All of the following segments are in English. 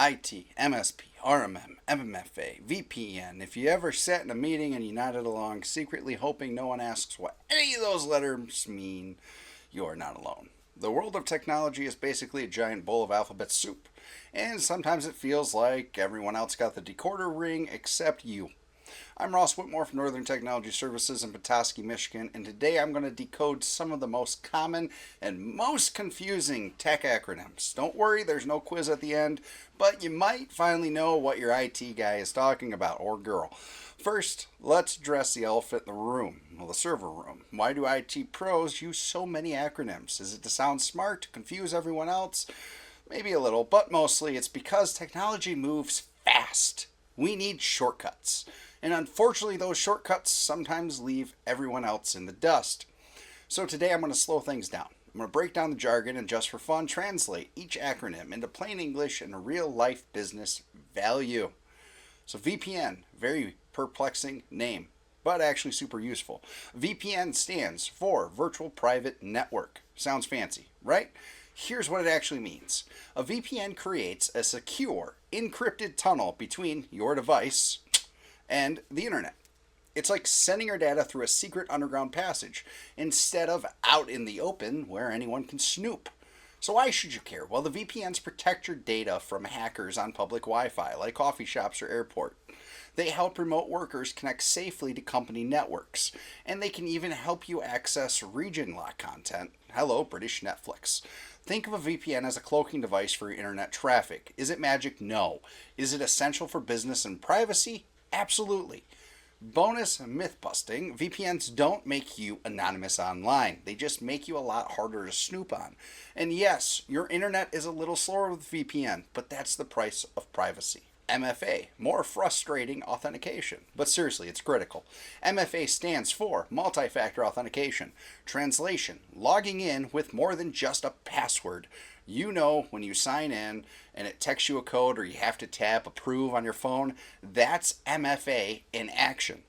IT, MSP, RMM, MFA, VPN. If you ever sat in a meeting and you nodded along, secretly hoping no one asks what any of those letters mean, you are not alone. The world of technology is basically a giant bowl of alphabet soup, and sometimes it feels like everyone else got the decoder ring except you. I'm Ross Whitmore from Northern Technology Services in Petoskey, Michigan, and today I'm going to decode some of the most common and most confusing tech acronyms. Don't worry, there's no quiz at the end, but you might finally know what your IT guy is talking about, or girl. First, let's address the elephant in the room, well, the server room. Why do IT pros use so many acronyms? Is it to sound smart, to confuse everyone else? Maybe a little, but mostly it's because technology moves fast. We need shortcuts. And unfortunately, those shortcuts sometimes leave everyone else in the dust. So today I'm going to slow things down. I'm going to break down the jargon and just for fun, translate each acronym into plain English and a real life business value. So VPN, very perplexing name, but actually super useful. VPN stands for Virtual Private Network. Sounds fancy, right? Here's what it actually means. A VPN creates a secure, encrypted tunnel between your device and the internet. It's like sending your data through a secret underground passage instead of out in the open where anyone can snoop. So why should you care? Well, the VPNs protect your data from hackers on public Wi-Fi, like coffee shops or airport. They help remote workers connect safely to company networks, and they can even help you access region lock content. Hello, British Netflix. Think of a VPN as a cloaking device for your internet traffic. Is it magic? No. Is it essential for business and privacy? Absolutely. Bonus myth busting, VPNs don't make you anonymous online. They just make you a lot harder to snoop on. And yes, your internet is a little slower with VPN, but that's the price of privacy. MFA, more frustrating authentication. But seriously, it's critical. MFA stands for multi-factor authentication. Translation, logging in with more than just a password. You know when you sign in and it texts you a code or you have to tap approve on your phone, that's MFA in action.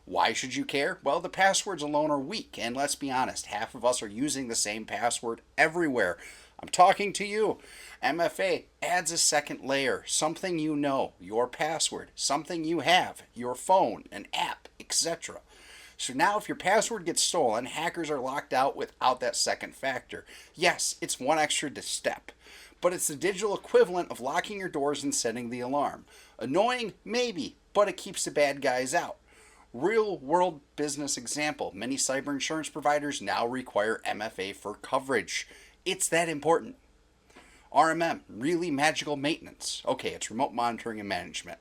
Why should you care? Well, the passwords alone are weak, and let's be honest, half of us are using the same password everywhere. I'm talking to you. MFA adds a second layer, something you know, your password, something you have, your phone, an app, etc. So now if your password gets stolen, hackers are locked out without that second factor. Yes, it's one extra step, but it's the digital equivalent of locking your doors and setting the alarm. Annoying? Maybe, but it keeps the bad guys out. Real world business example, many cyber insurance providers now require MFA for coverage. It's that important. RMM, really magical maintenance. Okay, it's remote monitoring and management.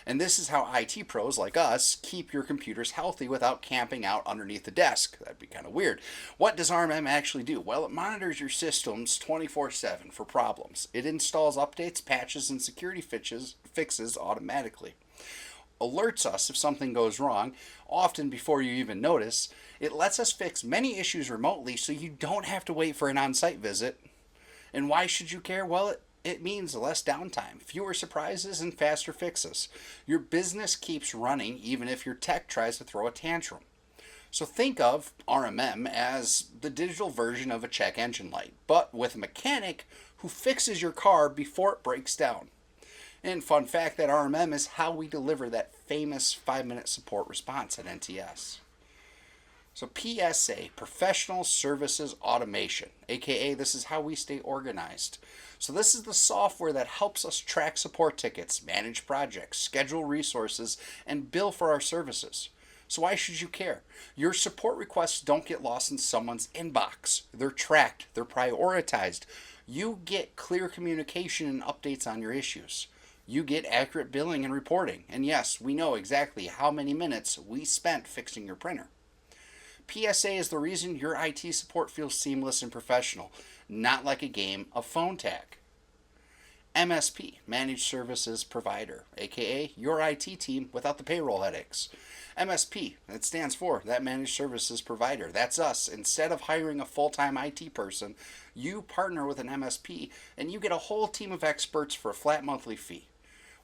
And this is how IT pros like us keep your computers healthy without camping out underneath the desk. That'd be kind of weird. What does RMM actually do? Well, it monitors your systems 24/7 for problems. It installs updates, patches, and security fixes automatically. Alerts us if something goes wrong, often before you even notice. It lets us fix many issues remotely so you don't have to wait for an on-site visit. And why should you care? Well, it means less downtime, fewer surprises, and faster fixes. Your business keeps running even if your tech tries to throw a tantrum. So think of RMM as the digital version of a check engine light, but with a mechanic who fixes your car before it breaks down. And fun fact, that RMM is how we deliver that famous 5-minute support response at NTS. So PSA, Professional Services Automation, aka this is how we stay organized. So this is the software that helps us track support tickets, manage projects, schedule resources, and bill for our services. So why should you care? Your support requests don't get lost in someone's inbox. They're tracked, they're prioritized. You get clear communication and updates on your issues. You get accurate billing and reporting. And yes, we know exactly how many minutes we spent fixing your printer. PSA is the reason your IT support feels seamless and professional, not like a game of phone tag. MSP, Managed Services Provider, aka your IT team without the payroll headaches. MSP, it stands for that Managed Services Provider. That's us. Instead of hiring a full-time IT person, you partner with an MSP and you get a whole team of experts for a flat monthly fee.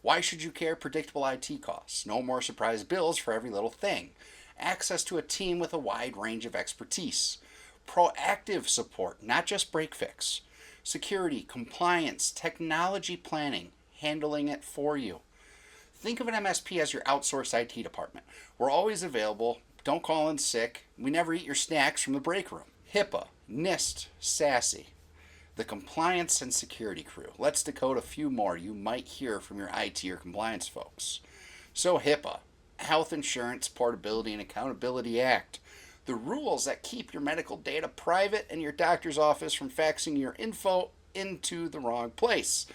Why should you care? Predictable IT costs. No more surprise bills for every little thing. Access to a team with a wide range of expertise. Proactive support, not just break fix. Security, compliance, technology planning, handling it for you. Think of an MSP as your outsourced IT department. We're always available. Don't call in sick. We never eat your snacks from the break room. HIPAA, NIST, SASE, the compliance and security crew. Let's decode a few more you might hear from your IT or compliance folks. So HIPAA, Health Insurance Portability and Accountability Act. The rules that keep your medical data private and your doctor's office from faxing your info into the wrong place.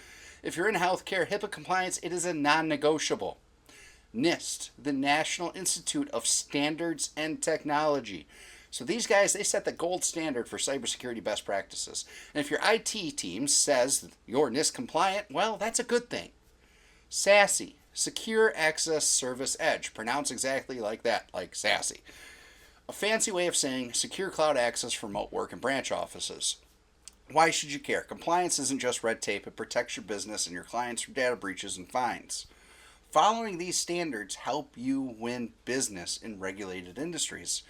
If you're in healthcare, HIPAA compliance, it is a non-negotiable. NIST, the National Institute of Standards and Technology. So these guys, they set the gold standard for cybersecurity best practices. And if your IT team says you're NIST compliant, well, that's a good thing. SASE, Secure Access Service Edge, pronounced exactly like that, like SASE. A fancy way of saying secure cloud access for remote work and branch offices. Why should you care? Compliance isn't just red tape, it protects your business and your clients from data breaches and fines. Following these standards help you win business in regulated industries.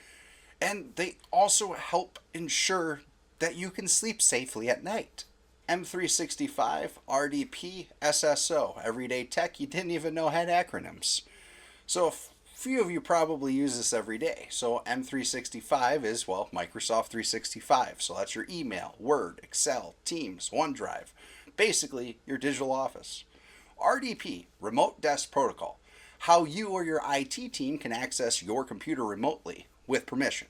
And they also help ensure that you can sleep safely at night. M365, RDP, SSO, everyday tech you didn't even know had acronyms. So a few of you probably use this every day. So M365 is, well, Microsoft 365. So that's your email, Word, Excel, Teams, OneDrive. Basically, your digital office. RDP, Remote Desk Protocol. How you or your IT team can access your computer remotely with permission.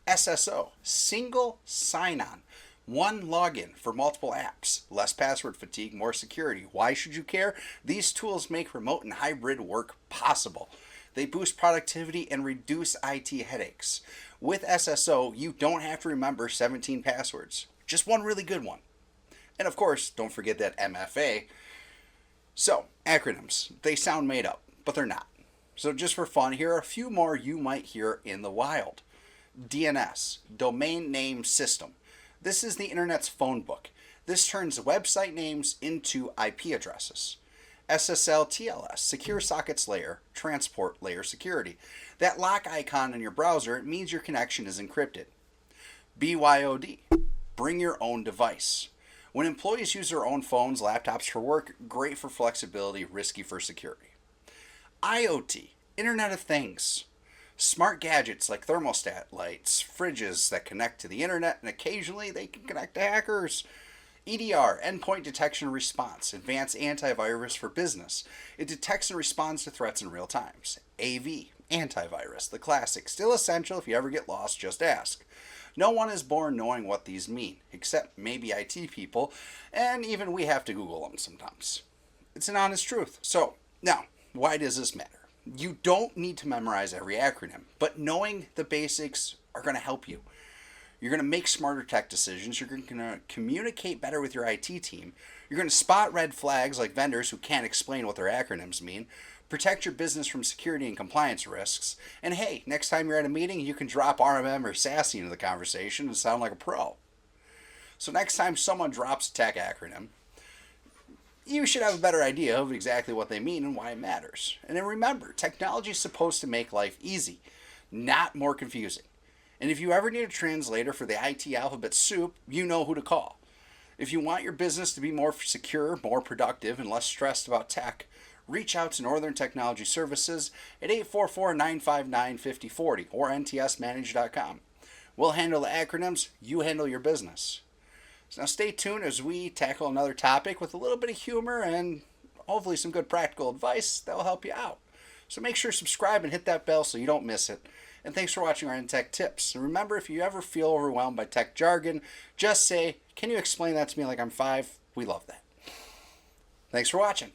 SSO, Single Sign-On. One login for multiple apps. Less password fatigue, more security. Why should you care? These tools make remote and hybrid work possible. They boost productivity and reduce IT headaches. With SSO, you don't have to remember 17 passwords. Just one really good one. And of course, don't forget that MFA. So, acronyms. They sound made up, but they're not. So just for fun, here are a few more you might hear in the wild. DNS, Domain Name System. This is the internet's phone book. This turns website names into IP addresses. SSL TLS, Secure Sockets Layer, Transport Layer Security. That lock icon in your browser means your connection is encrypted. BYOD, Bring Your Own Device. When employees use their own phones, laptops for work, great for flexibility, risky for security. IoT, Internet of Things. Smart gadgets like thermostat lights, fridges that connect to the internet, and occasionally they can connect to hackers. EDR, Endpoint Detection and Response, advanced antivirus for business. It detects and responds to threats in real time. AV, antivirus, the classic, still essential. If you ever get lost, just ask. No one is born knowing what these mean, except maybe IT people, and even we have to Google them sometimes. It's an honest truth. So, now, why does this matter? You don't need to memorize every acronym, but knowing the basics are going to help you. You're going to make smarter tech decisions. You're going to communicate better with your IT team. You're going to spot red flags like vendors who can't explain what their acronyms mean. Protect your business from security and compliance risks. And hey, next time you're at a meeting, you can drop RMM or SASE into the conversation and sound like a pro. So next time someone drops a tech acronym, you should have a better idea of exactly what they mean and why it matters. And then remember, technology is supposed to make life easy, not more confusing. And if you ever need a translator for the IT alphabet soup, you know who to call. If you want your business to be more secure, more productive, and less stressed about tech, reach out to Northern Technology Services at 844-959-5040 or ntsmanage.com. We'll handle the acronyms, you handle your business. So now stay tuned as we tackle another topic with a little bit of humor and hopefully some good practical advice that will help you out. So make sure to subscribe and hit that bell so you don't miss it. And thanks for watching our NTECH tips. And remember, if you ever feel overwhelmed by tech jargon, just say, "Can you explain that to me like I'm 5?" We love that. Thanks for watching.